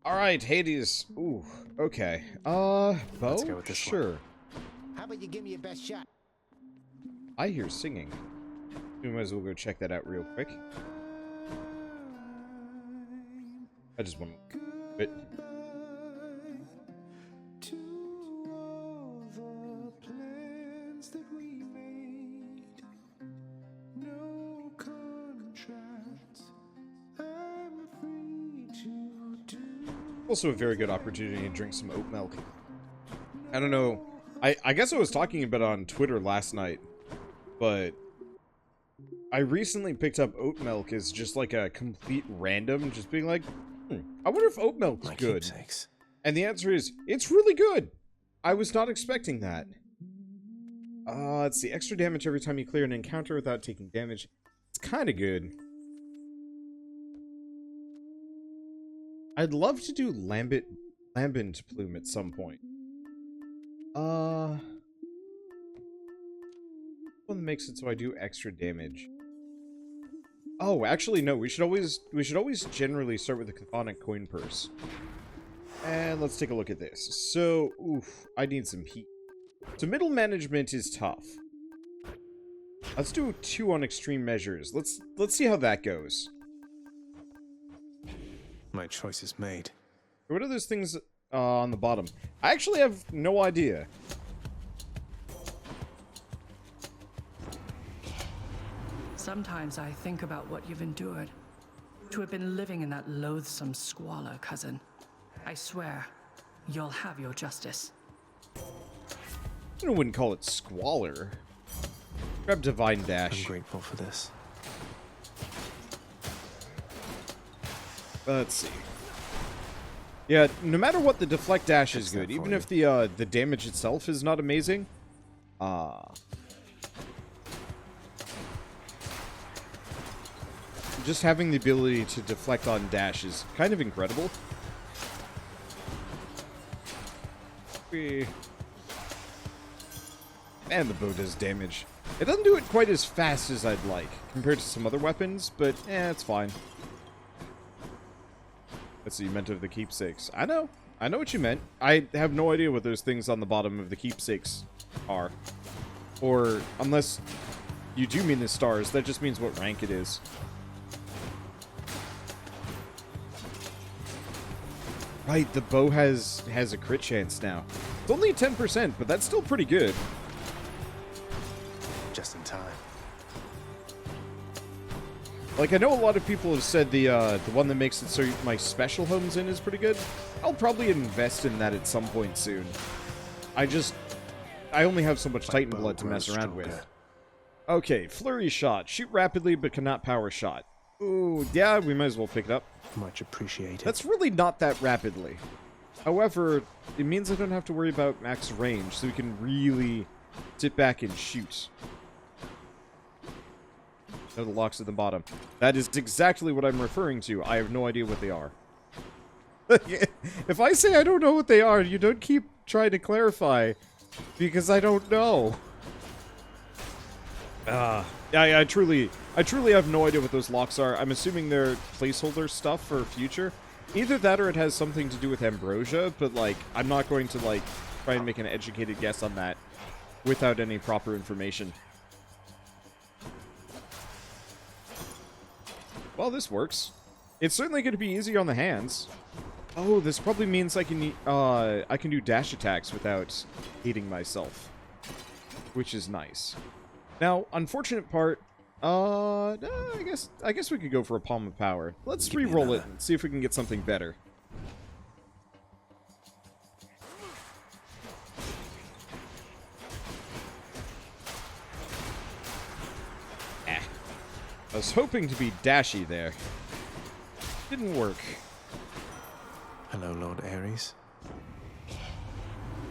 Alright, Hades. Ooh, okay. Bow? Let's go with this sure. one. How about you give me your best shot? I hear singing. We might as well go check that out real quick. I just want to bit. Also a very good opportunity to drink some oat milk. I don't know. I guess I was talking about it on Twitter last night, but I recently picked up oat milk as just like a complete random, just being like, I wonder if oat milk's good. Keepsakes. And the answer is, it's really good. I was not expecting that. Let's see, extra damage every time you clear an encounter without taking damage. It's kind of good. I'd love to do lambent plume at some point. One that makes it so I do extra damage. Oh, actually no, we should always generally start with the chthonic coin purse. And let's take a look at this. So, oof, I need some heat. So middle management is tough. Let's do 2 on extreme measures. Let's see how that goes. My choice is made. What are those things on the bottom? I actually have no idea. Sometimes I think about what you've endured. To have been living in that loathsome squalor, cousin. I swear, you'll have your justice. I wouldn't call it squalor. Grab Divine Dash. I'm grateful for this. Let's see. Yeah, no matter what, the deflect dash is good, even if the damage itself is not amazing. Just having the ability to deflect on dash is kind of incredible. And the bow does damage. It doesn't do it quite as fast as I'd like, compared to some other weapons, but it's fine. Let's see, you meant of the keepsakes. I know what you meant. I have no idea what those things on the bottom of the keepsakes are. Or, unless you do mean the stars, that just means what rank it is. Right, the bow has a crit chance now. It's only 10%, but that's still pretty good. Just in time. Like, I know a lot of people have said the one that makes it so my special homes in is pretty good. I'll probably invest in that at some point soon. I only have so much Titan blood to mess around with. Okay, flurry shot. Shoot rapidly but cannot power shot. Ooh, yeah, we might as well pick it up. Much appreciated. That's really not that rapidly. However, it means I don't have to worry about max range, so we can really sit back and shoot. The locks at the bottom. That is exactly what I'm referring to. I have no idea what they are. If I say I don't know what they are, you don't keep trying to clarify, because I don't know. I truly have no idea what those locks are. I'm assuming they're placeholder stuff for future. Either that or it has something to do with ambrosia, but like, I'm not going to like try and make an educated guess on that without any proper information. Well, this works. It's certainly going to be easy on the hands. Oh, this probably means I can do dash attacks without hating myself, which is nice. Now, unfortunate part. I guess we could go for a Palm of Power. Let's re-roll it and see if we can get something better. I was hoping to be dashy there. Didn't work. Hello, Lord Ares.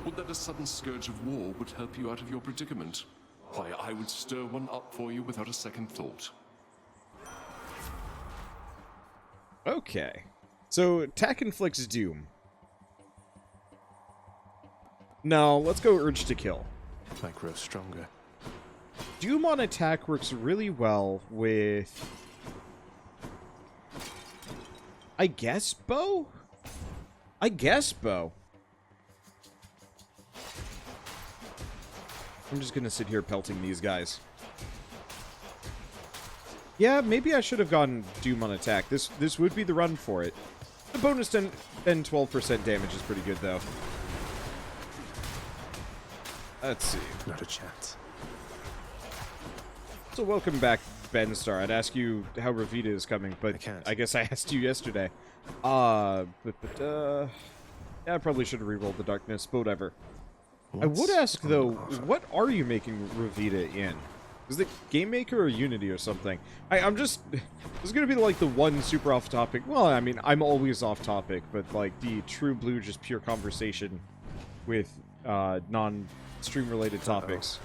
Would that a sudden scourge of war would help you out of your predicament? Why, I would stir one up for you without a second thought. Okay. So, attack inflicts doom. No, let's go urge to kill. I grow stronger. Doom on attack works really well with, I guess, bow? I guess bow. I'm just gonna sit here pelting these guys. Yeah, maybe I should have gone Doom on attack. This would be the run for it. The bonus then 12% damage is pretty good, though. Let's see. Not a chance. So welcome back, Ben Star. I'd ask you how Ravita is coming, but I guess I asked you yesterday. Yeah, I probably should have rerolled the darkness, but whatever. I would ask, though, what are you making Ravita in? Is it Game Maker or Unity or something? I'm just... This is going to be, like, the one super off-topic... Well, I mean, I'm always off-topic, but, like, the true blue, just pure conversation with non-stream-related topics.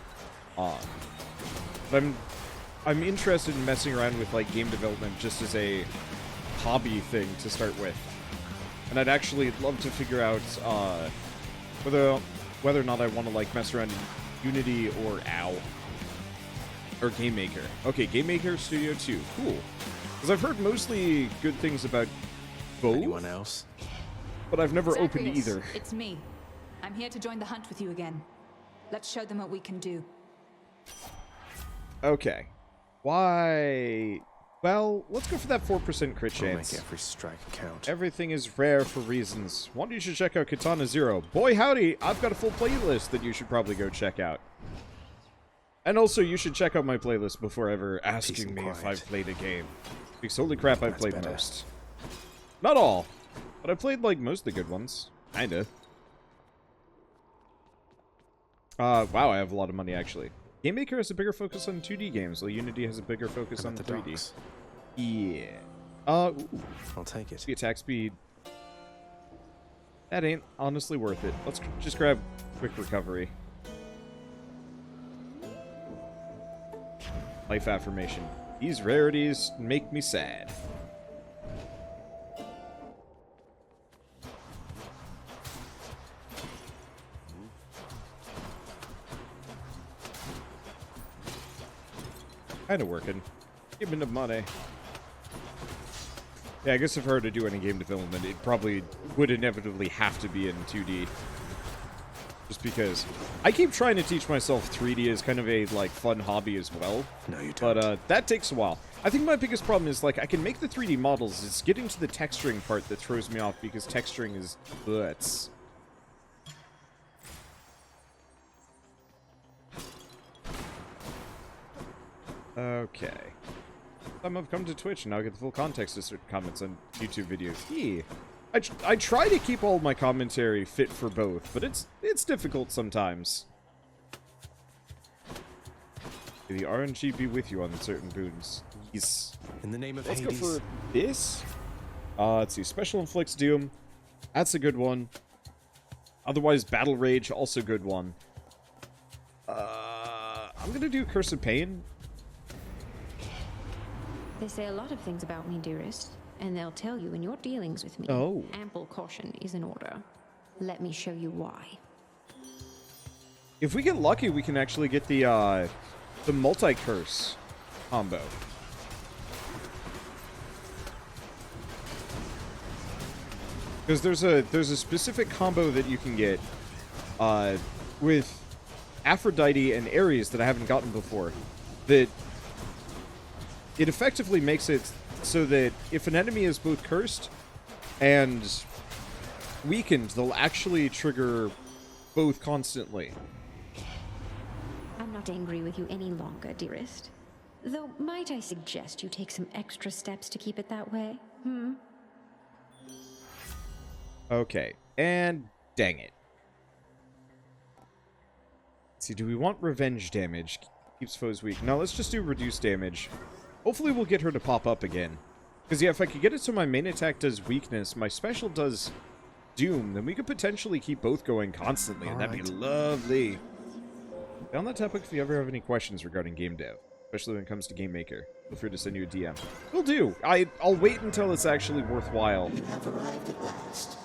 But I'm interested in messing around with, like, game development just as a hobby thing to start with. And I'd actually love to figure out whether or not I want to, like, mess around in Unity or OW. Or Game Maker. Okay, Game Maker Studio 2. Cool. Because I've heard mostly good things about both. Anyone else? But I've never Zacharias, opened either. It's me. I'm here to join the hunt with you again. Let's show them what we can do. Okay. Why... Well, let's go for that 4% crit We'll chance. make every strike count. Everything is rare for reasons. One, you should check out Katana Zero. Boy howdy, I've got a full playlist that you should probably go check out. And also, you should check out my playlist before ever asking me if I've played a game. Because holy crap, I've played most. Not all, but I played, like, most of the good ones. Kinda. Wow, I have a lot of money, actually. Game Maker has a bigger focus on 2D games, while Unity has a bigger focus on 3D. Docks? Yeah. I'll take it. The attack speed. That ain't honestly worth it. Let's just grab quick recovery. Life affirmation. These rarities make me sad. Kinda working. Give me the money. Yeah, I guess if I were to do any game development, it probably would inevitably have to be in 2D. Just because I keep trying to teach myself 3D as kind of a, like, fun hobby as well. No, you don't. But, that takes a while. I think my biggest problem is, like, I can make the 3D models. It's getting to the texturing part that throws me off because texturing is butts. Okay. Some have come to Twitch and now get the full context of certain comments on YouTube videos. Yeah. I try to keep all my commentary fit for both, but it's difficult sometimes. May the RNG be with you on certain boons. Yes. In the name of Let's Hades. go for this. Let's see. Special Inflicts Doom. That's a good one. Otherwise, Battle Rage, also good one. I'm gonna do Curse of Pain. They say a lot of things about me, dearest, and they'll tell you in your dealings with me. Oh. Ample caution is in order. Let me show you why. If we get lucky, we can actually get the multi-curse combo. Because there's a specific combo that you can get with Aphrodite and Ares that I haven't gotten before. That it effectively makes it so that if an enemy is both cursed and weakened, they'll actually trigger both constantly. I'm not angry with you any longer, dearest. Though, might I suggest you take some extra steps to keep it that way? Okay, and dang it. Let's see, do we want revenge damage? Keeps foes weak. No, let's just do reduced damage. Hopefully we'll get her to pop up again. Because, yeah, if I could get it so my main attack does weakness, my special does doom, then we could potentially keep both going constantly, and that'd be lovely. Down that topic, if you ever have any questions regarding game dev, especially when it comes to Game Maker, feel free to send you a DM. Will do. I'll wait until it's actually worthwhile. You have arrived at last.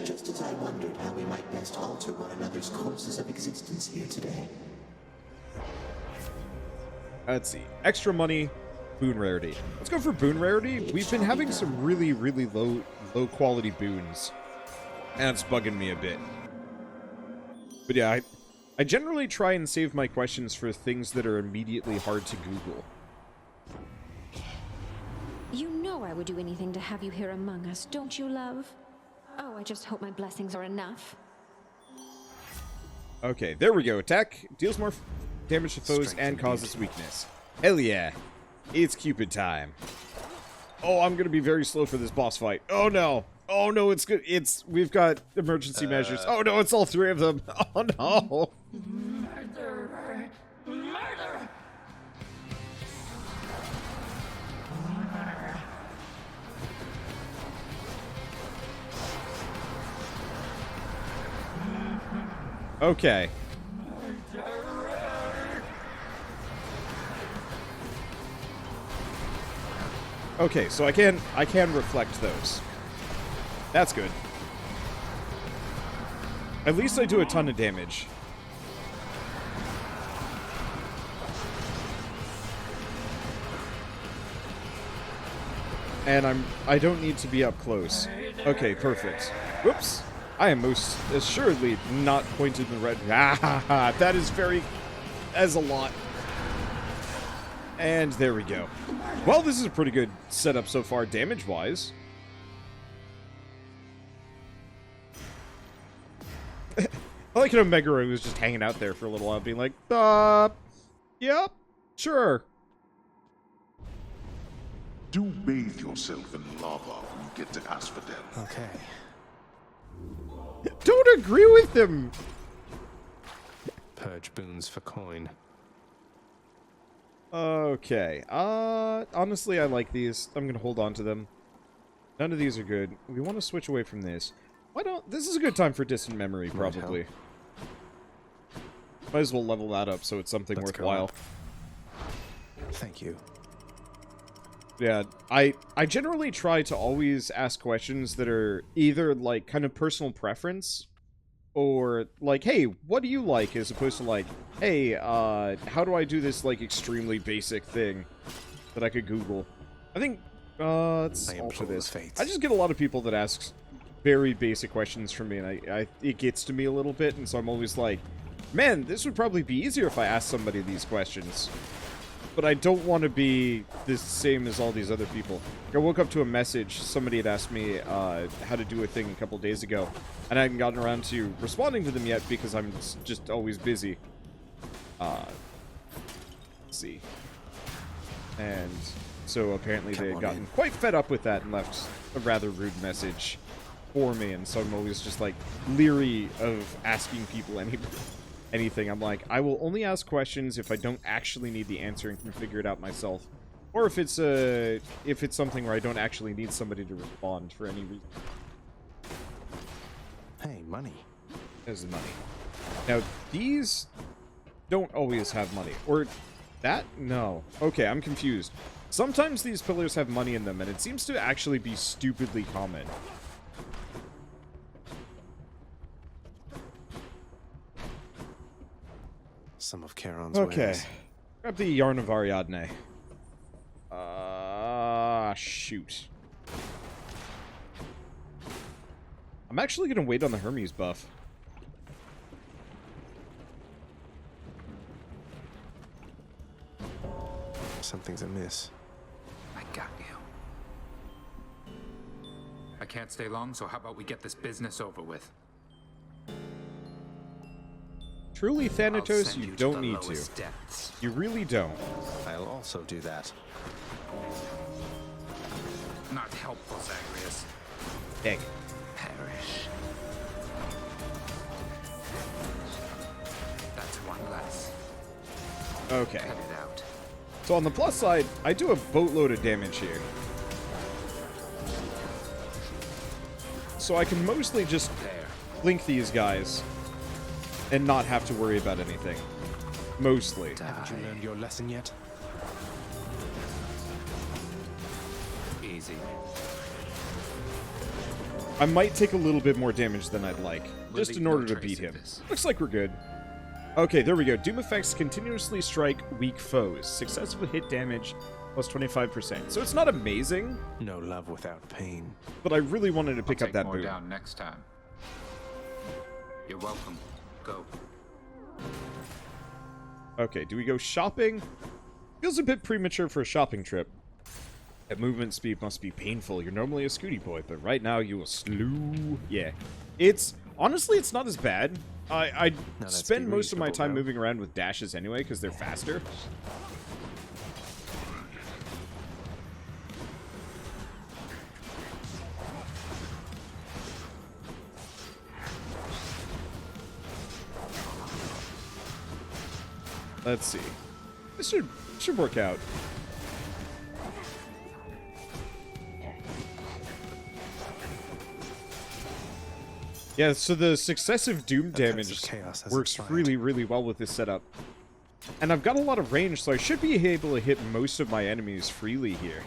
Just as I wondered how we might best alter one another's courses of existence here today. Let's see. Extra money, boon rarity. Let's go for boon rarity. We've been having some really, really low quality boons. That's bugging me a bit. But yeah, I generally try and save my questions for things that are immediately hard to Google. You know I would do anything to have you here among us, don't you, love? Oh, I just hope my blessings are enough. Okay, there we go. Attack deals more damage to foes Strength and and causes beauty. weakness. Hell yeah. It's Cupid time. Oh, I'm gonna be very slow for this boss fight. Oh no. Oh no, it's good. We've got emergency measures. Oh no, it's all three of them. Oh no. Murder! Murder! Okay. Okay, so I can reflect those. That's good. At least I do a ton of damage. And I don't need to be up close. Okay, perfect. Whoops. I am most assuredly not pointed in the red. Ah, that is a lot. And there we go. Well, this is a pretty good setup so far, damage-wise. I like how Megara was just hanging out there for a little while, being like, yep, sure. Do bathe yourself in lava when you get to Asphodel. Okay. Don't agree with him! Purge boons for coin. Okay, honestly, I like these. I'm gonna hold on to them. None of these are good. We want to switch away from this. This is a good time for distant memory, probably. Might as well level that up so it's something Let's go worthwhile. up. Thank you. Yeah, I generally try to always ask questions that are either, like, kind of personal preference, or, like, hey, what do you like, as opposed to, like, hey, how do I do this, like, extremely basic thing that I could Google? I think, let's I alter implore this. the fates. I just get a lot of people that ask very basic questions from me, and it gets to me a little bit, and so I'm always like, man, this would probably be easier if I asked somebody these questions. But I don't want to be the same as all these other people. I woke up to a message. Somebody had asked me how to do a thing a couple days ago, and I hadn't gotten around to responding to them yet because I'm just always busy. Let's see. And so apparently they had gotten quite fed up with that and left a rather rude message for me, and so I'm always just, like, leery of asking people anything. I'm like, I will only ask questions if I don't actually need the answer and can figure it out myself, or if it's something where I don't actually need somebody to respond for any reason. Hey, money. There's the money. Now these don't always have money, or that? No. Okay, I'm confused. Sometimes these pillars have money in them, and it seems to actually be stupidly common. Some of Charon's Okay. ways. Grab the Yarn of Ariadne. Shoot. I'm actually gonna wait on the Hermes buff. Something's amiss. I got you. I can't stay long, so how about we get this business over with? Truly, I'll Thanatos, send you to don't the need to. lowest depths. You really don't. I'll also do that. Not helpful, Zagreus. Dang it. Perish. That's one less. Okay. Cut it out. So on the plus side, I do a boatload of damage here. So I can mostly just There. blink these guys and not have to worry about anything. Mostly. Haven't you learned your lesson yet? Easy. I might take a little bit more damage than I'd like, We'll just leave in no order to trace beat of him. this. Looks like we're good. Okay, there we go. Doom effects continuously strike weak foes. Successful hit damage plus 25%. So it's not amazing, No love without pain. but I really wanted to pick I'll up take that more boot. down next time. You're welcome. Go. Okay, do we go shopping? Feels a bit premature for a shopping trip. At movement speed must be painful. You're normally a Scooty boy, but right now you will slew. Yeah. It's... Honestly, it's not as bad. I spend most of my time moving around with dashes anyway, because they're faster. Let's see. This should work out. Yeah, so the successive doom damage works really, really well with this setup. And I've got a lot of range, so I should be able to hit most of my enemies freely here.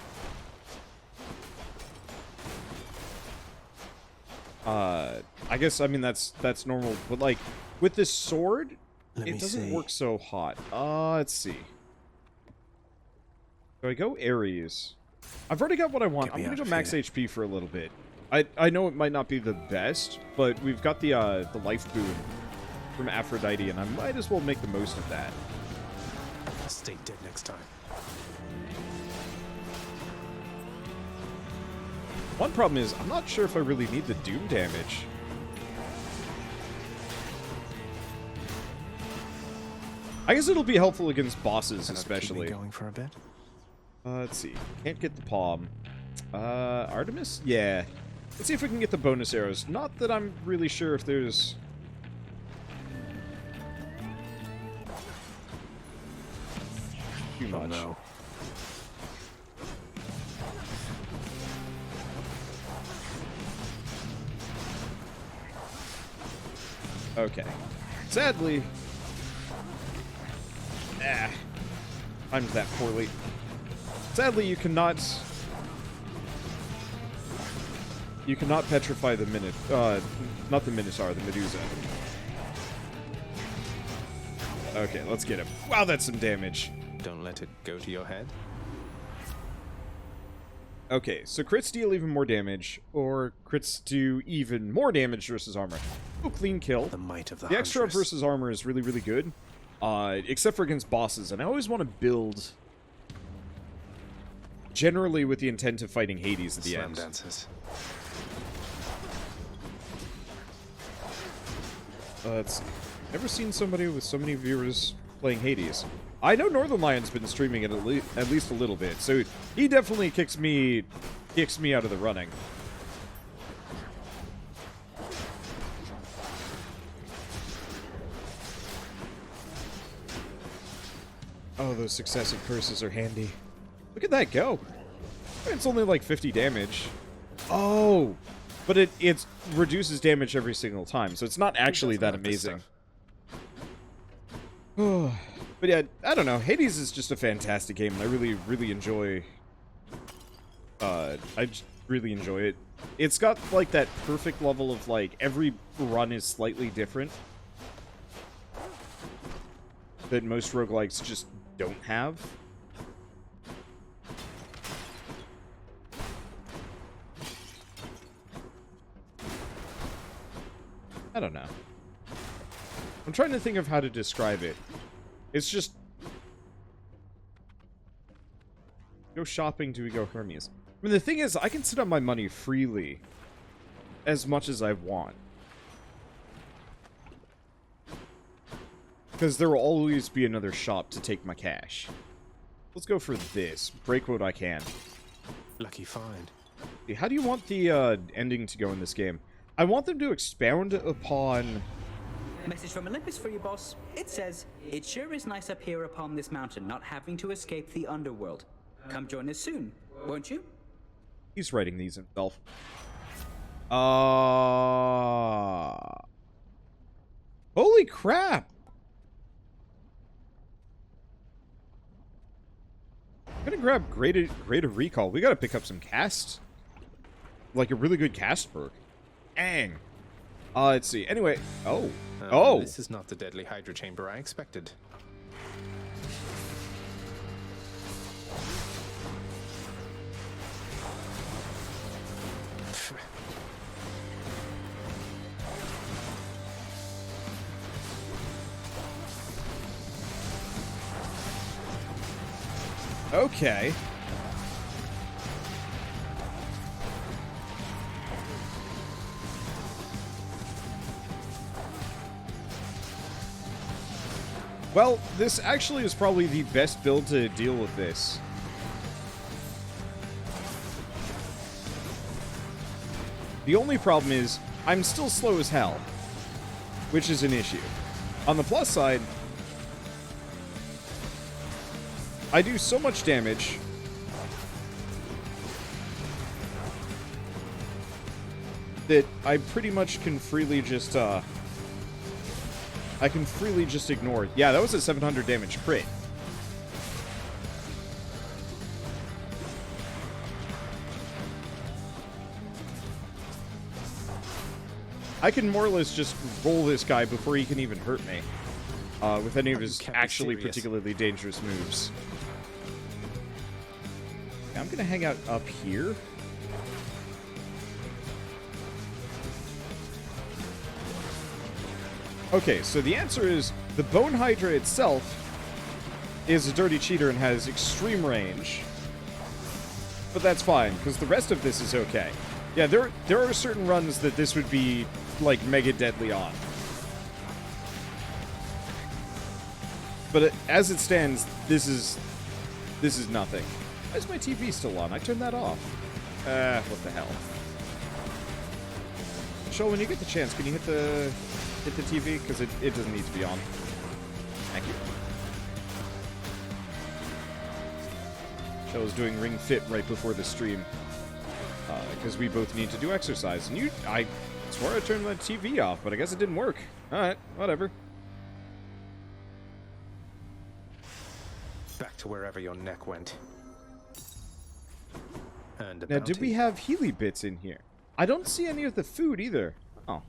I guess, I mean, that's normal, but like, with this sword, it doesn't work so hot. Let's see. Do I go Ares? I've already got what I want. I'm gonna go max HP for a little bit. I know it might not be the best, but we've got the life boon from Aphrodite, and I might as well make the most of that. Stay dead next time. One problem is, I'm not sure if I really need the doom damage. I guess it'll be helpful against bosses, especially. Going for a bit. Let's see. Can't get the palm. Artemis? Yeah. Let's see if we can get the bonus arrows. Not that I'm really sure if there's... too much. No. Okay. Sadly... timed that poorly. Sadly, you cannot petrify the not the Minotaur, the Medusa. Okay, let's get him. Wow, that's some damage. Don't let it go to your head. Okay, so crits deal even more damage, or crits do even more damage versus armor. Oh, clean kill. The might of the extra huntress. versus armor is really, really good. Except for against bosses, and I always want to build generally with the intent of fighting Hades at the end. Dances. Let's see. Never seen somebody with so many viewers playing Hades. I know Northern Lion's been streaming it at least a little bit, so he definitely kicks me out of the running. Oh, those successive curses are handy. Look at that go. It's only like 50 damage. Oh, but it reduces damage every single time, so it's not actually that amazing. But yeah, I don't know. Hades is just a fantastic game, and I really, really enjoy... I just really enjoy it. It's got, like, that perfect level of, like, every run is slightly different that most roguelikes just don't have. I don't know. I'm trying to think of how to describe it. It's just... Go shopping, do we go Hermes? I mean, the thing is, I can sit on my money freely as much as I want. Because there will always be another shop to take my cash. Let's go for this. Break what I can. Lucky find. How do you want the ending to go in this game? I want them to expound upon... Message from Olympus for you, boss. It says, it sure is nice up here upon this mountain, not having to escape the underworld. Come join us soon, won't you? He's writing these himself. Holy crap! I'm gonna grab greater recall. We gotta pick up some cast. Like a really good cast perk. Dang. Let's see. Anyway. Oh. This is not the deadly Hydra chamber I expected. Okay. Well, this actually is probably the best build to deal with this. The only problem is, I'm still slow as hell, which is an issue. On the plus side, I do so much damage that I pretty much can freely just, I can freely just ignore. Yeah, that was a 700 damage crit. I can more or less just roll this guy before he can even hurt me. With any of his actually particularly dangerous moves. Okay, I'm gonna hang out up here. Okay, so the answer is the Bone Hydra itself is a dirty cheater and has extreme range. But that's fine, because the rest of this is okay. Yeah, there are certain runs that this would be, like, mega deadly on. But as it stands, this is nothing. Why is my TV still on? I turned that off. What the hell? Shoal, when you get the chance, can you hit the TV? Because it doesn't need to be on. Thank you. Shoal was doing Ring Fit right before the stream. Because we both need to do exercise. And I swore I turned the TV off, but I guess it didn't work. Alright, whatever. Back to wherever your neck went. And Now, did we have Healy bits in here? I don't see any of the food either. Oh.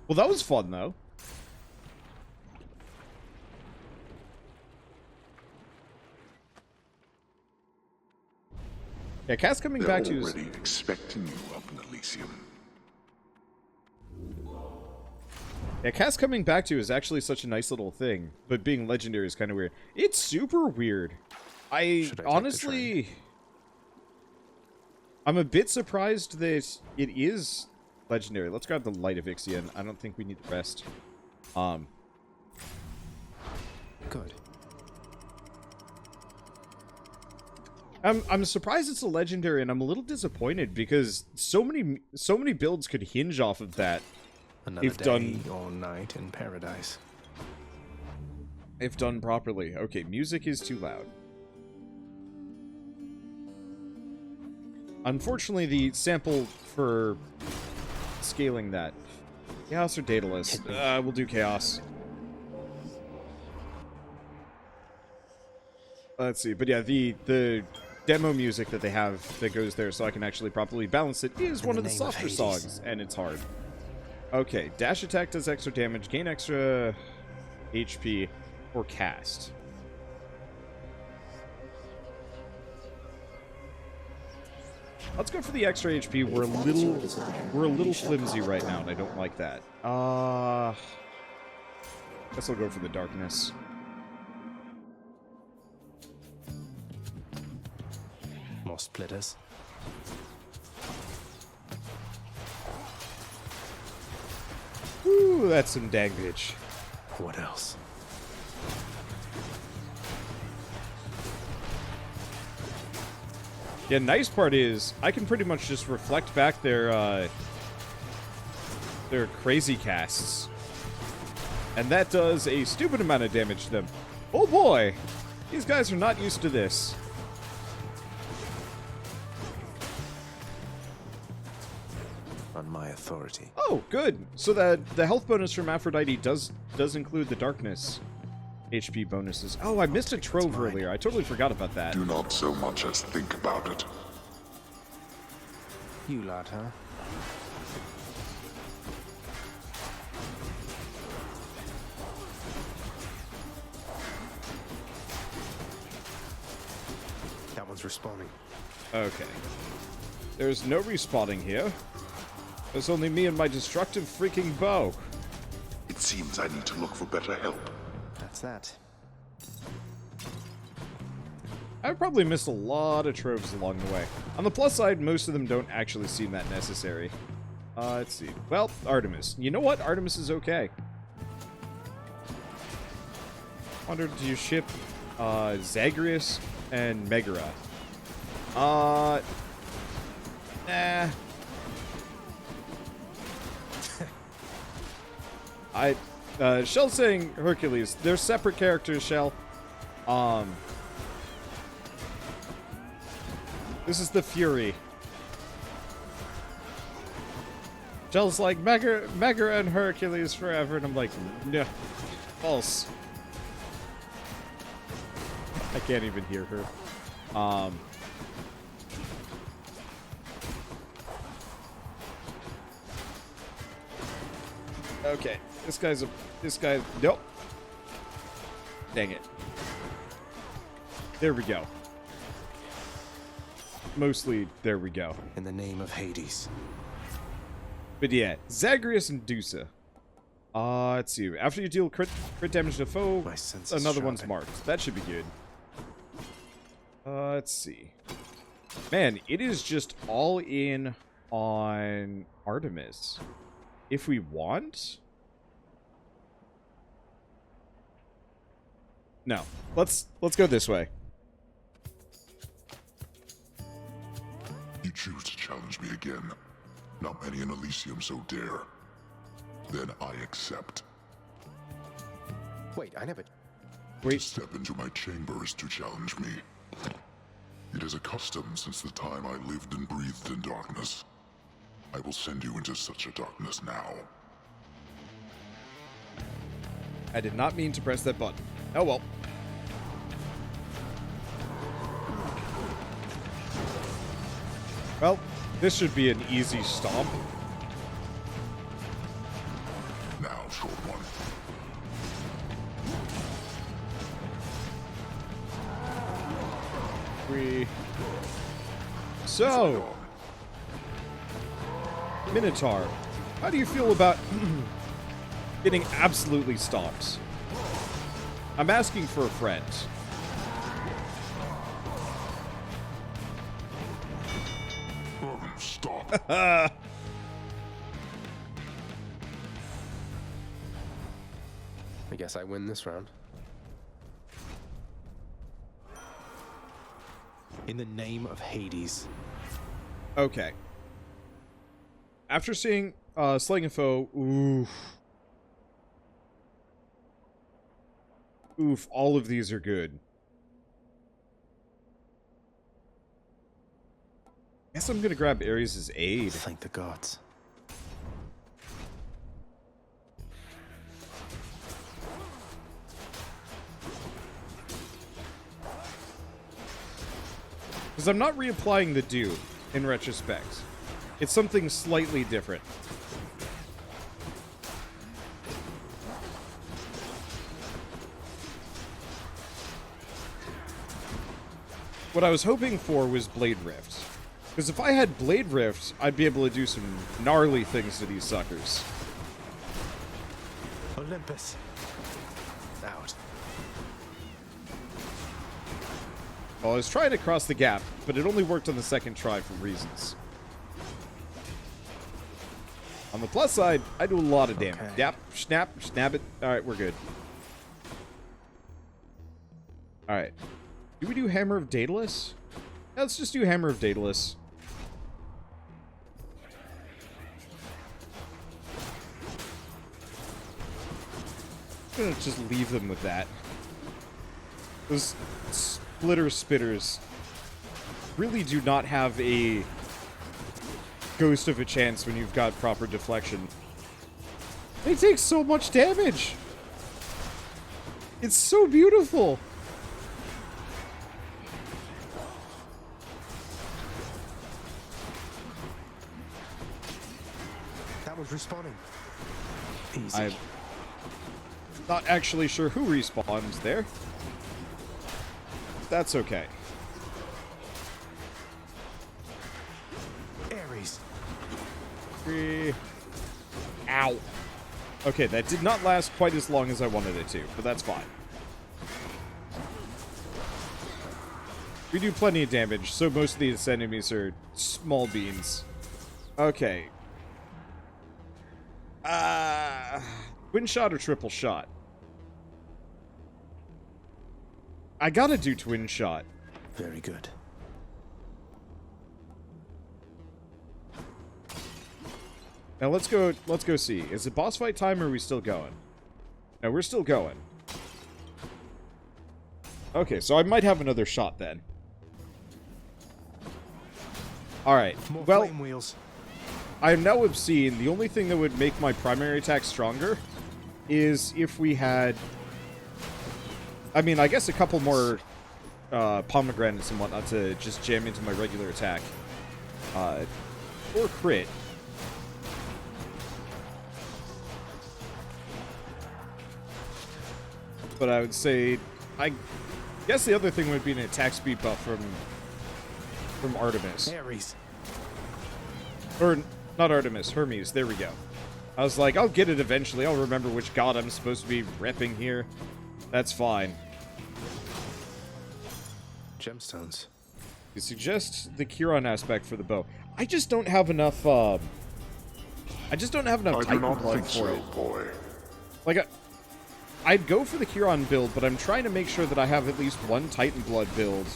Well, that was fun, though. Yeah, Cass coming back to... They're already expecting you up in Elysium. Yeah, Cass coming back to is actually such a nice little thing, but being legendary is kind of weird. It's super weird. I honestly... I'm a bit surprised that it is legendary. Let's grab the Light of Ixion. I don't think we need the rest. Good. I'm surprised it's a legendary, and I'm a little disappointed because so many builds could hinge off of that. Another day or night in paradise. If done properly. Okay, music is too loud. Unfortunately, the sample for scaling that. Chaos or Daedalus? We'll do Chaos. Let's see, but yeah, the demo music that they have that goes there so I can actually properly balance it is one of the softer songs, and it's hard. Okay, dash attack does extra damage, gain extra HP, or cast. Let's go for the extra HP. We're a little flimsy right now, and I don't like that. Guess I'll go for the darkness. More splitters. Ooh, that's some damage. What else? Yeah, nice part is I can pretty much just reflect back their crazy casts. And that does a stupid amount of damage to them. Oh boy! These guys are not used to this. On my authority. Oh, good. So that the health bonus from Aphrodite does include the darkness HP bonuses. Oh, I missed a trove earlier. I totally forgot about that. Do not so much as think about it. You lad, huh? That one's respawning. Okay. There's no respawning here. There's only me and my destructive freaking bow. It seems I need to look for better help. That's that. I've probably missed a lot of tropes along the way. On the plus side, most of them don't actually seem that necessary. Let's see. Well, Artemis. You know what? Artemis is okay. Wandered to ship Zagreus and Megara. Nah. Shell's saying Hercules. They're separate characters, Shell. This is the Fury. Shell's like, Megara and Hercules forever, and I'm like, no. False. I can't even hear her. Okay. This guy, nope. Dang it. There we go. Mostly, there we go. In the name of Hades. But yeah, Zagreus and Dusa. Let's see. After you deal crit damage to foe, another one's marked. That should be good. Let's see. Man, it is just all in on Artemis. If we want? No. Let's go this way. You choose to challenge me again. Not many in Elysium so dare. Then I accept. Wait, I never... To step into my chamber is to challenge me. It is a custom since the time I lived and breathed in darkness. I will send you into such a darkness now. I did not mean to press that button. Oh well. Well, this should be an easy stomp. Now, short one. So, Minotaur, how do you feel about getting absolutely stomped? I'm asking for a friend. Stop. I guess I win this round. In the name of Hades. Okay. After seeing slaying a foe, oof, all of these are good. Guess I'm gonna grab Ares' aid. Thank the gods. Because I'm not reapplying the dew in retrospect. It's something slightly different. What I was hoping for was Blade Rift. Because if I had Blade Rift, I'd be able to do some gnarly things to these suckers. Olympus. Out. Well, I was trying to cross the gap, but it only worked on the second try for reasons. On the plus side, I do a lot of damage. Okay. Yap, snap, snap it. Alright, we're good. Alright. Do we do Hammer of Daedalus? Yeah, let's just do Hammer of Daedalus. I'm gonna just leave them with that. Those splitter spitters really do not have a ghost of a chance when you've got proper deflection. They take so much damage! It's so beautiful! That was respawning. Easy. I'm not actually sure who respawns there. That's okay. Ares. Ow. Okay, that did not last quite as long as I wanted it to, but that's fine. We do plenty of damage, so most of these enemies are small beans. Okay. Twin shot or triple shot? I gotta do twin shot. Very good. Now let's go see. Is it boss fight time or are we still going? No, we're still going. Okay, so I might have another shot then. Alright, well, flame wheels. I am now obscene. The only thing that would make my primary attack stronger is if we had... I mean, I guess a couple more pomegranates and whatnot to just jam into my regular attack. Or crit. But I would say... I guess the other thing would be an attack speed buff from Artemis. Ares. Or, not Artemis, Hermes. There we go. I was like, I'll get it eventually. I'll remember which god I'm supposed to be repping here. That's fine. Gemstones. You suggest the Chiron aspect for the bow. I just don't have enough, I just don't have enough Titan blood for it. Boy. Like, I'd go for the Chiron build, but I'm trying to make sure that I have at least one Titan blood build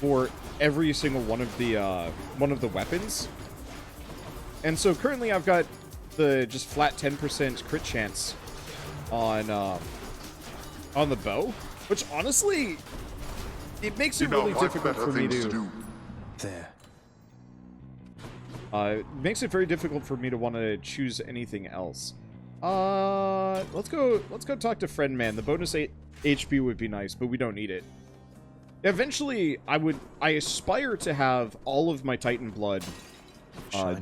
for every single one of the weapons. And so currently I've got the just flat 10% crit chance on the bow, which honestly, it makes it really difficult for me to do. There. It makes it very difficult for me to want to choose anything else. Let's go talk to Friend Man. The bonus HP would be nice, but we don't need it. Eventually, I aspire to have all of my Titan Blood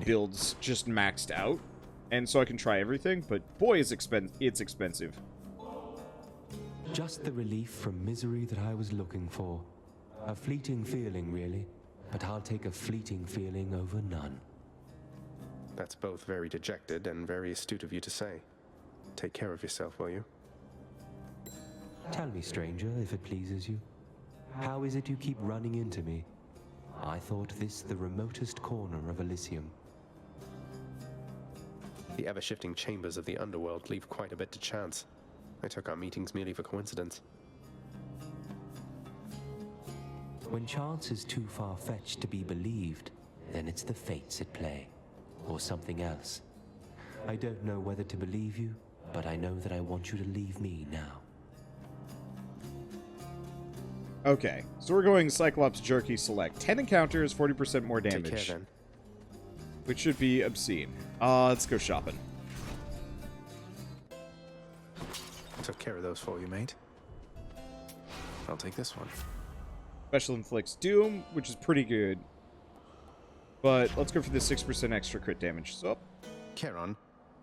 builds just maxed out, and so I can try everything, but boy, it's expensive. Just the relief from misery that I was looking for. A fleeting feeling, really, but I'll take a fleeting feeling over none. That's both very dejected and very astute of you to say. Take care of yourself, will you? Tell me, stranger, if it pleases you. How is it you keep running into me? I thought this the remotest corner of Elysium. The ever-shifting chambers of the Underworld leave quite a bit to chance. I took our meetings merely for coincidence. When chance is too far-fetched to be believed, then it's the fates at play. Or something else. I don't know whether to believe you, but I know that I want you to leave me now. Okay, so we're going Cyclops Jerky Select. 10 encounters, 40% more damage. Take care, then. Which should be obscene. Let's go shopping. Took care of those for you, mate. I'll take this one. Special inflicts doom, which is pretty good. But let's go for the 6% extra crit damage. So, Charon,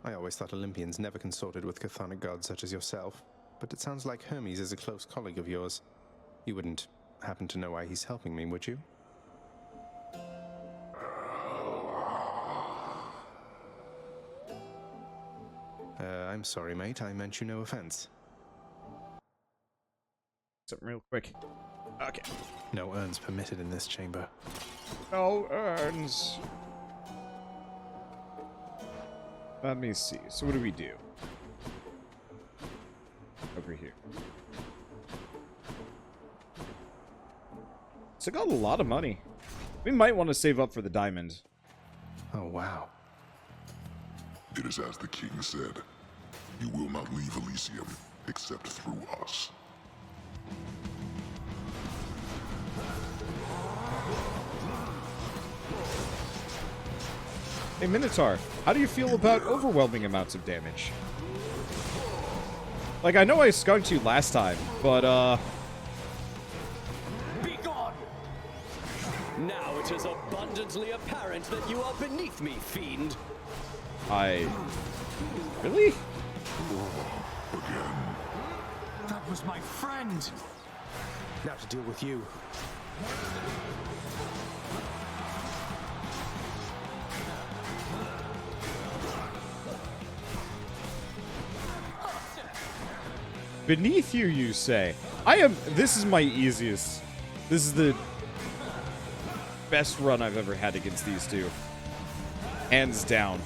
I always thought Olympians never consorted with chthonic gods such as yourself, but it sounds like Hermes is a close colleague of yours. You wouldn't happen to know why he's helping me, would you? I'm sorry, mate. I meant you no offense. something real quick. Okay. No urns permitted in this chamber. No urns. Let me see. So what do we do? Over here. So I got a lot of money. We might want to save up for the diamond. Oh, wow. It is as the king said. You will not leave Elysium except through us. Hey, Minotaur, how do you feel about overwhelming amounts of damage? Like, I know I skunked you last time, but, Be gone! Now it is abundantly apparent that you are beneath me, fiend. Really? That was my friend! Now to deal with you. Beneath you, you say? This is my easiest. This is the best run I've ever had against these two. Hands down.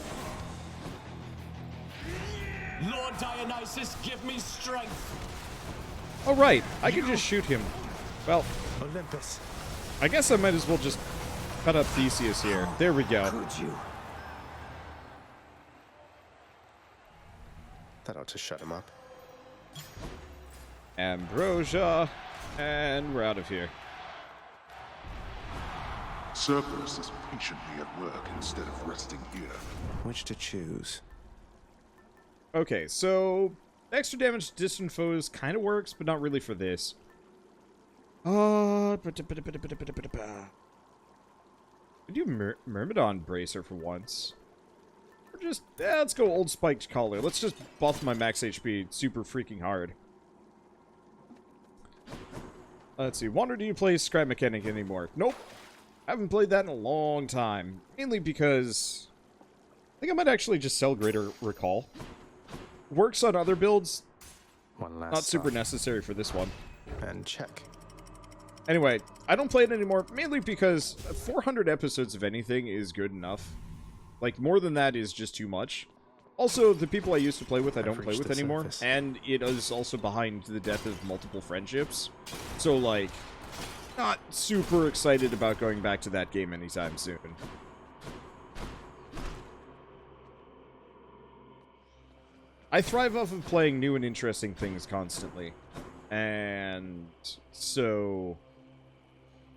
Lord Dionysus, give me strength. Oh, right. I can just shoot him. Well, Olympus. I guess I might as well just cut up Theseus here. There we go. Could you? That ought to shut him up. Ambrosia. And we're out of here. Cerberus is patiently at work instead of resting here. Which to choose? Okay, so extra damage to distant foes kind of works, but not really for this. We do Myrmidon Bracer for once. Or just, let's go Old Spiked Collar. Let's just buff my max HP super freaking hard. Let's see. Wander, do you play Scrap Mechanic anymore? Nope. Haven't played that in a long time. Mainly because I think I might actually just sell Greater Recall. Works on other builds. One last not super necessary for this one. And check. Anyway, I don't play it anymore, mainly because 400 episodes of anything is good enough. Like, more than that is just too much. Also, the people I used to play with, I don't play with anymore. Surface. And it is also behind the death of multiple friendships. So, like, not super excited about going back to that game anytime soon. I thrive off of playing new and interesting things constantly. And so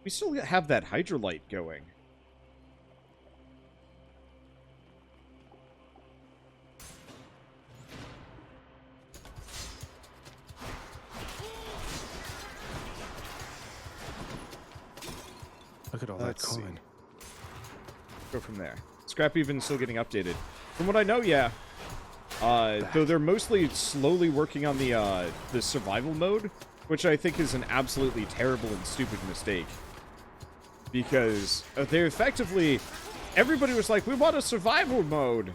we still have that HYDRA light going. Look at all that coin. Go from there. Scrap even still getting updated. From what I know, yeah. Though they're mostly slowly working on the survival mode, which I think is an absolutely terrible and stupid mistake. Because they effectively... Everybody was like, we want a survival mode!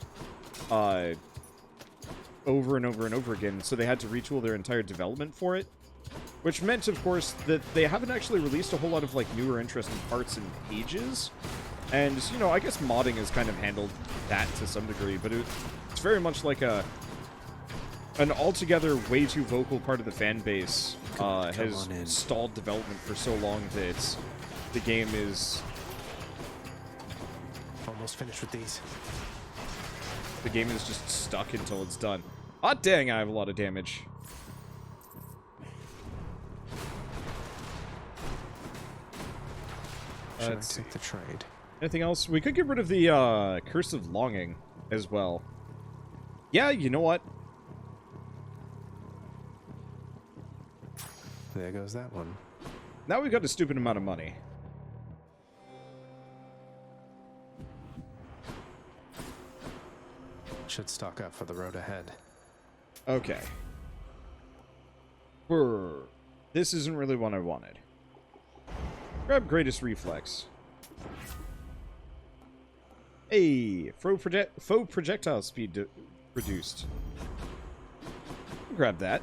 Over and over and over again, so they had to retool their entire development for it. Which meant, of course, that they haven't actually released a whole lot of, like, newer interesting parts in ages. And, you know, I guess modding has kind of handled that to some degree, but it's very much like an altogether way too vocal part of the fan base has stalled development for so long that the game is... Almost finished with these. The game is just stuck until it's done. Hot dang, I have a lot of damage. Let's take the trade. Anything else? We could get rid of the Curse of Longing as well. Yeah, you know what? There goes that one. Now we've got a stupid amount of money. Should stock up for the road ahead. Okay. This isn't really what I wanted. Grab Greatest Reflex. Hey, faux projectile speed reduced. Grab that.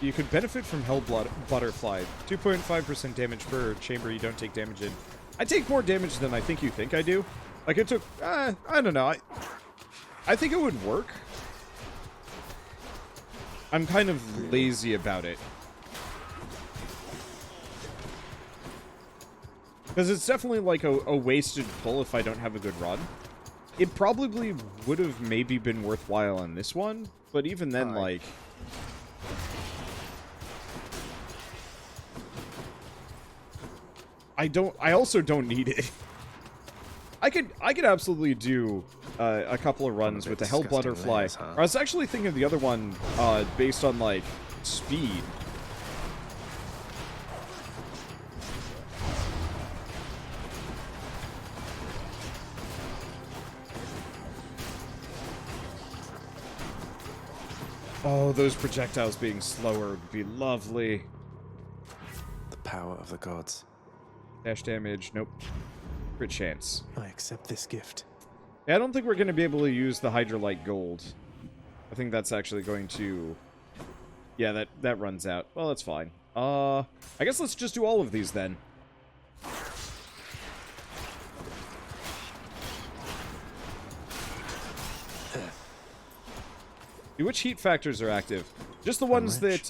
You could benefit from Hell Butterfly. 2.5% damage per chamber you don't take damage in. I take more damage than I think you think I do. Like, it took... I don't know. I think it would work. I'm kind of lazy about it. Because it's definitely like a wasted pull if I don't have a good run. It probably would have maybe been worthwhile on this one, but even then, like... I also don't need it. I could absolutely do a couple of runs with the Hell Butterfly. Layers, huh? I was actually thinking of the other one based on, like, speed. Oh, those projectiles being slower would be lovely. The power of the gods. Dash damage, nope. Crit chance. I accept this gift. Yeah, I don't think we're going to be able to use the HYDRA Light Gold. I think that's actually going to... Yeah, that runs out. Well, that's fine. I guess let's just do all of these then. Which heat factors are active? Just the ones that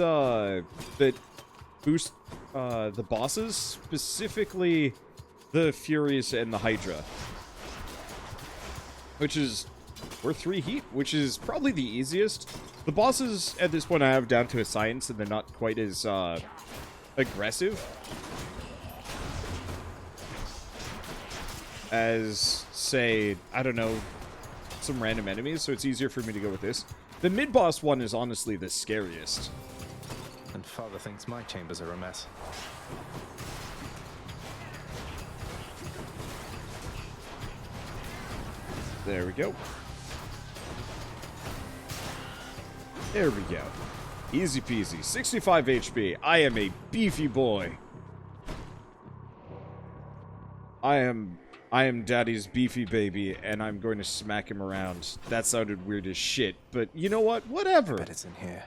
that boost the bosses, specifically the Furies and the Hydra. Which is worth 3 heat, which is probably the easiest. The bosses at this point I have down to a science, and they're not quite as aggressive as, say, I don't know, some random enemies, so it's easier for me to go with this. The mid-boss one is honestly the scariest. And father thinks my chambers are a mess. There we go. There we go. Easy peasy. 65 HP. I am a beefy boy. I am daddy's beefy baby, and I'm going to smack him around. That sounded weird as shit, but you know what? Whatever. I bet it's in here.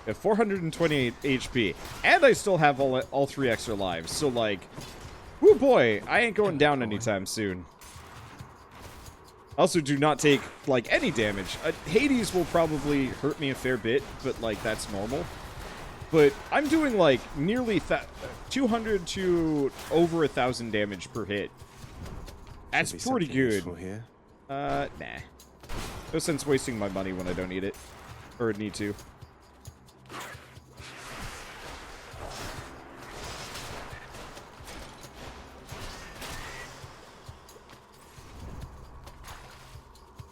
I have 428 HP, and I still have all 3 extra lives, so like, whoo boy, I ain't going down anytime soon. Also, do not take, like, any damage. Hades will probably hurt me a fair bit, but, like, that's normal. But I'm doing, like, nearly 200 to over 1,000 damage per hit. That's pretty good. Here. Nah. No sense wasting my money when I don't need it. Or need to.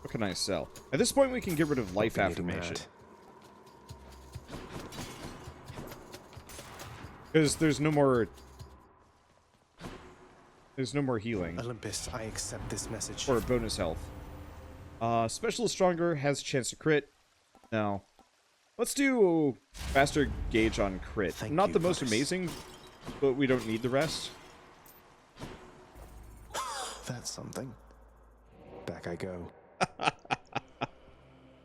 What can I sell? At this point, we can get rid of life affirmation. Because there's no more healing. Olympus, I accept this message. Or bonus health. Specialist Stronger has a chance to crit. No. Let's do faster gauge on crit. Not the most amazing, but we don't need the rest. That's something. Back I go.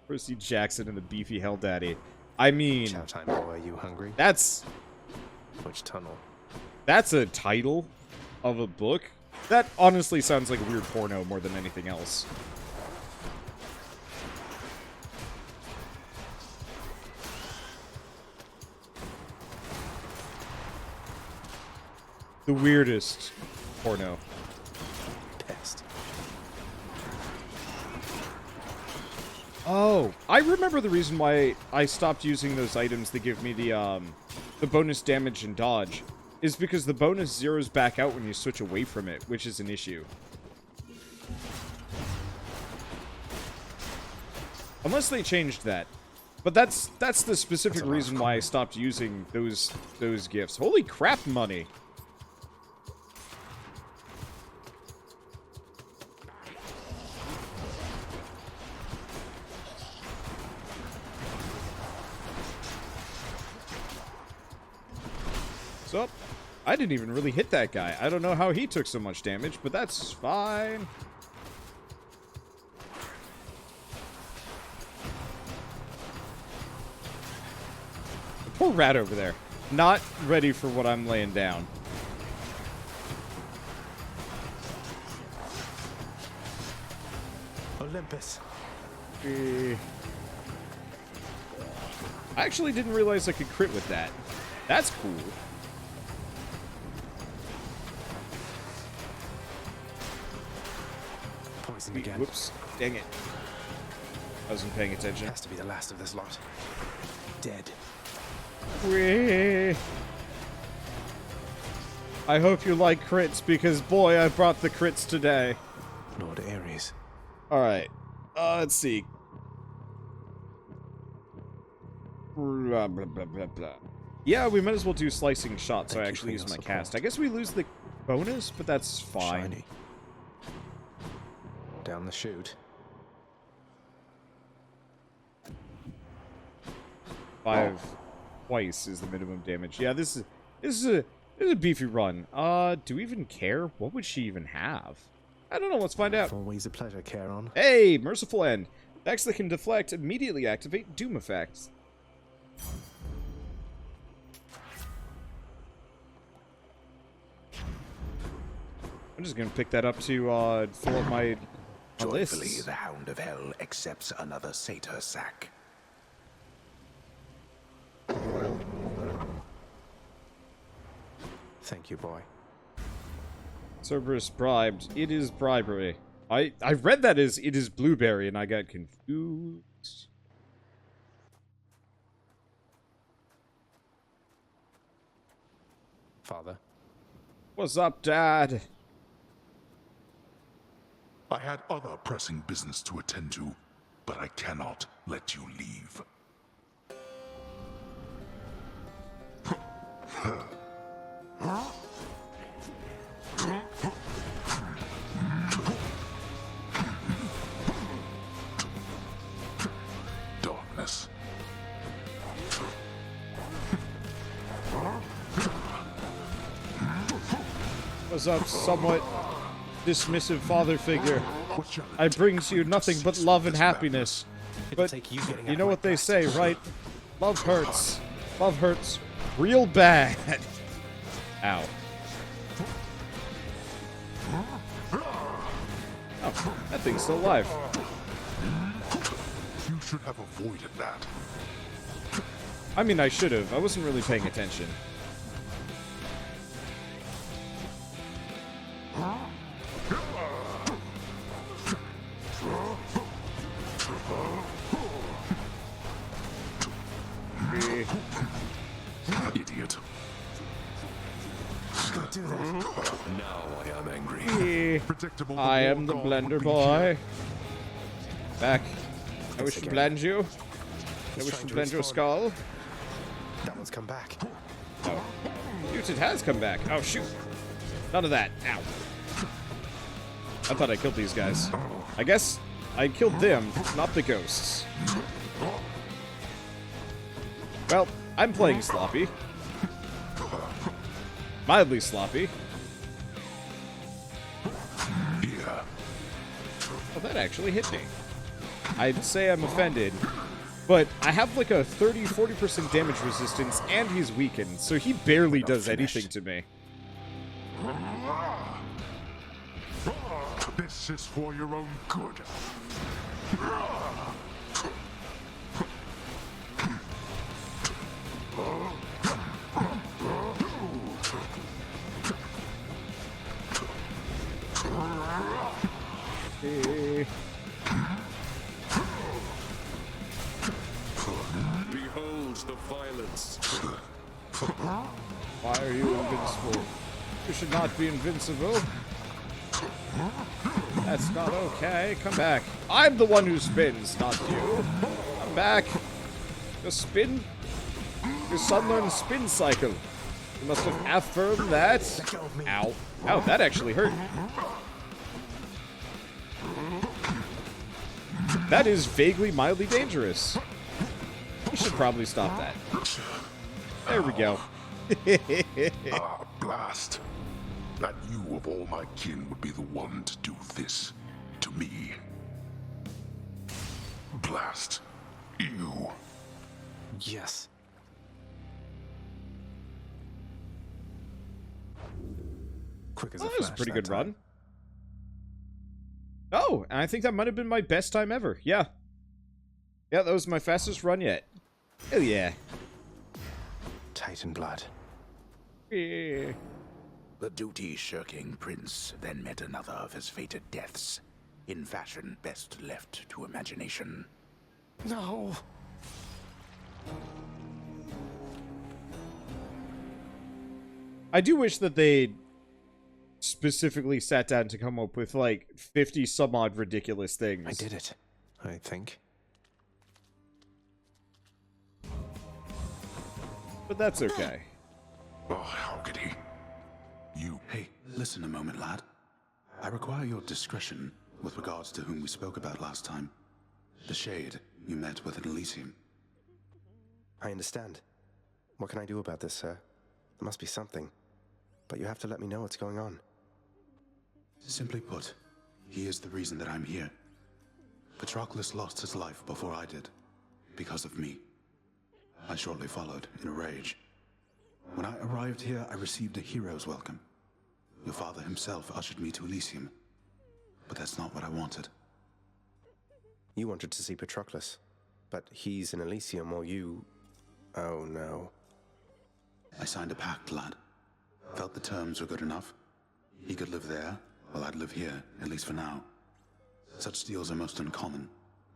Percy Jackson and the beefy Hell Daddy. I mean... Chow time, boy, are you hungry? That's... Which tunnel? That's a title of a book? That honestly sounds like a weird porno more than anything else. The weirdest porno. Pest. Oh, I remember the reason why I stopped using those items that give me the bonus damage and dodge is because the bonus zeroes back out when you switch away from it, which is an issue. Unless they changed that. But that's the specific reason why I stopped using those gifts. Holy crap, money. So, I didn't even really hit that guy. I don't know how he took so much damage, but that's fine. The poor rat over there. Not ready for what I'm laying down. Olympus. I actually didn't realize I could crit with that. That's cool. Poison again. Whoops. Dang it. I wasn't paying attention. Has to be the last of this lot. Dead. Whee. I hope you like crits, because boy, I brought the crits today. Lord Ares. Alright. Let's see. Blah, blah, blah, blah, blah. Yeah, we might as well do slicing shot, so I actually use my cast. I guess we lose the bonus, but that's fine. Shiny. Down the chute. 5 twice is the minimum damage. Yeah, this is This is a beefy run. Do we even care? What would she even have? I don't know, let's find out. Always a pleasure, Charon. Hey, Merciful End. Attacks that can deflect immediately activate Doom effects. I'm just gonna pick that up to fill up my Joyfully, list. the Hound of Hell accepts another satyr sack. Thank you, boy. Cerberus bribed. It is bribery. I read that as it is blueberry and I got confused. Father. What's up, Dad? I had other pressing business to attend to, but I cannot let you leave. Darkness. What's up, somewhat dismissive father figure? I bring to you nothing but love and happiness. But you know what they say, right? Love hurts. Love hurts real bad. Ow. Oh, that thing's still alive. You should have avoided that. I mean, I should have. I wasn't really paying attention. Idiot. Now I am angry. Predictable. I am the blender boy. Back. I wish to blend you. I wish to blend your skull. That one's come back. Oh. Shoot, it has come back. Oh, shoot. None of that. Ow. I thought I killed these guys. I guess I killed them, not the ghosts. Well, I'm playing sloppy. Mildly sloppy. Oh, that actually hit me. I'd say I'm offended, but I have like a 30-40% damage resistance, and he's weakened, so he barely does anything to me. This is for your own good. Behold the violence. Why are you invincible? You should not be invincible. That's not okay. Come back. I'm the one who spins, not you. Come back. Just spin. Your son learned spin cycle. You must have affirmed that. Ow. Ow, that actually hurt. That is vaguely mildly dangerous. You should probably stop that. There we go. Blast. That you of all my kin would be the one to do this to me. Blast. You. Yes. Quick as a Well, that was a flash pretty that good time. run. Oh, and I think that might have been my best time ever. Yeah. Yeah, that was my fastest run yet. Hell yeah. Titan blood. Yeah. The duty-shirking prince then met another of his fated deaths, in fashion best left to imagination. No. I do wish that they specifically sat down to come up with like 50 some odd ridiculous things. I did it, I think. But that's okay. Oh, how could he? You. Hey, listen a moment, lad. I require your discretion with regards to whom we spoke about last time. The Shade you met with in Elysium. I understand. What can I do about this, sir? There must be something. but you have to let me know what's going on. Simply put, he is the reason that I'm here. Patroclus lost his life before I did, because of me. I shortly followed, in a rage. When I arrived here, I received a hero's welcome. Your father himself ushered me to Elysium, but that's not what I wanted. You wanted to see Patroclus, but he's in Elysium while you... Oh no. I signed a pact, lad. Felt the terms were good enough. He could live there, while I'd live here, at least for now. Such deals are most uncommon,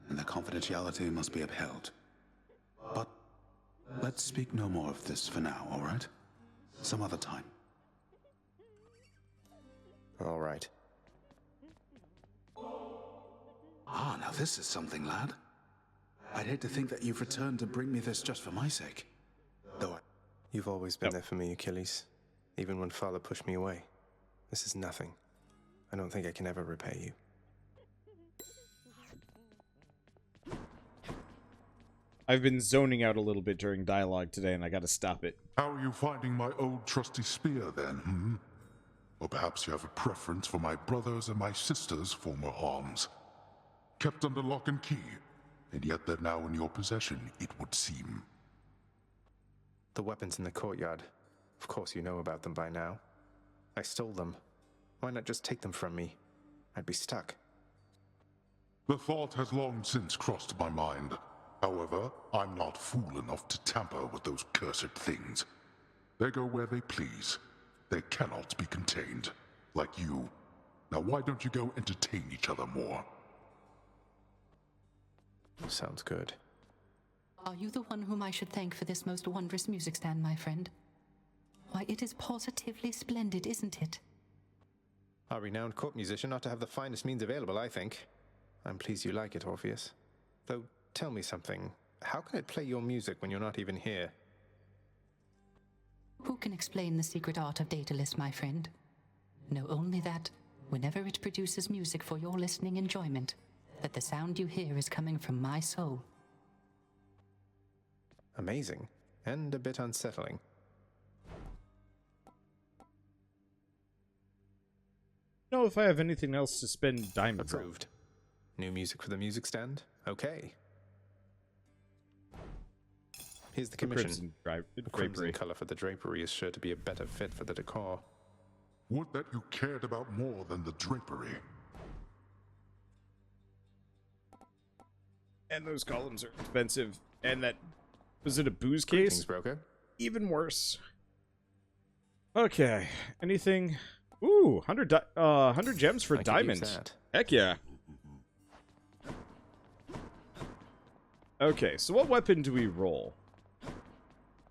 and their confidentiality must be upheld. But let's speak no more of this for now, all right? Some other time. All right. Ah, now this is something, lad. I'd hate to think that you've returned to bring me this just for my sake. Though You've always been there for me, Achilles. Even when Father pushed me away. This is nothing. I don't think I can ever repay you. I've been zoning out a little bit during dialogue today, and I gotta stop it. How are you finding my old trusty spear, then, hmm? Or perhaps you have a preference for my brother's and my sister's former arms. Kept under lock and key, and yet they're now in your possession, it would seem. The weapons in the courtyard. Of course you know about them by now. I stole them. Why not just take them from me? I'd be stuck. The thought has long since crossed my mind. However, I'm not fool enough to tamper with those cursed things. They go where they please. They cannot be contained, like you. Now why don't you go entertain each other more? Sounds good. Are you the one whom I should thank for this most wondrous music stand, my friend? Why, it is positively splendid, isn't it? Our renowned court musician ought to have the finest means available, I think. I'm pleased you like it, Orpheus. Though, tell me something. How can it play your music when you're not even here? Who can explain the secret art of Daedalus, my friend? Know only that, whenever it produces music for your listening enjoyment, that the sound you hear is coming from my soul. Amazing, and a bit unsettling. Know if I have anything else to spend diamonds Approved. New music for the music stand? Okay. Here's the commission. The crimson color for the drapery is sure to be a better fit for the decor. Would that you cared about more than the drapery. And those columns are expensive. And that... Was it a booze case? Greetings, broker. Even worse. Okay. Anything... Ooh, 100 gems for diamond. Heck yeah. Okay, so what weapon do we roll?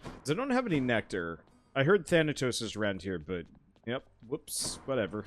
Because I don't have any nectar. I heard Thanatos is around here, but... Yep, whoops, whatever.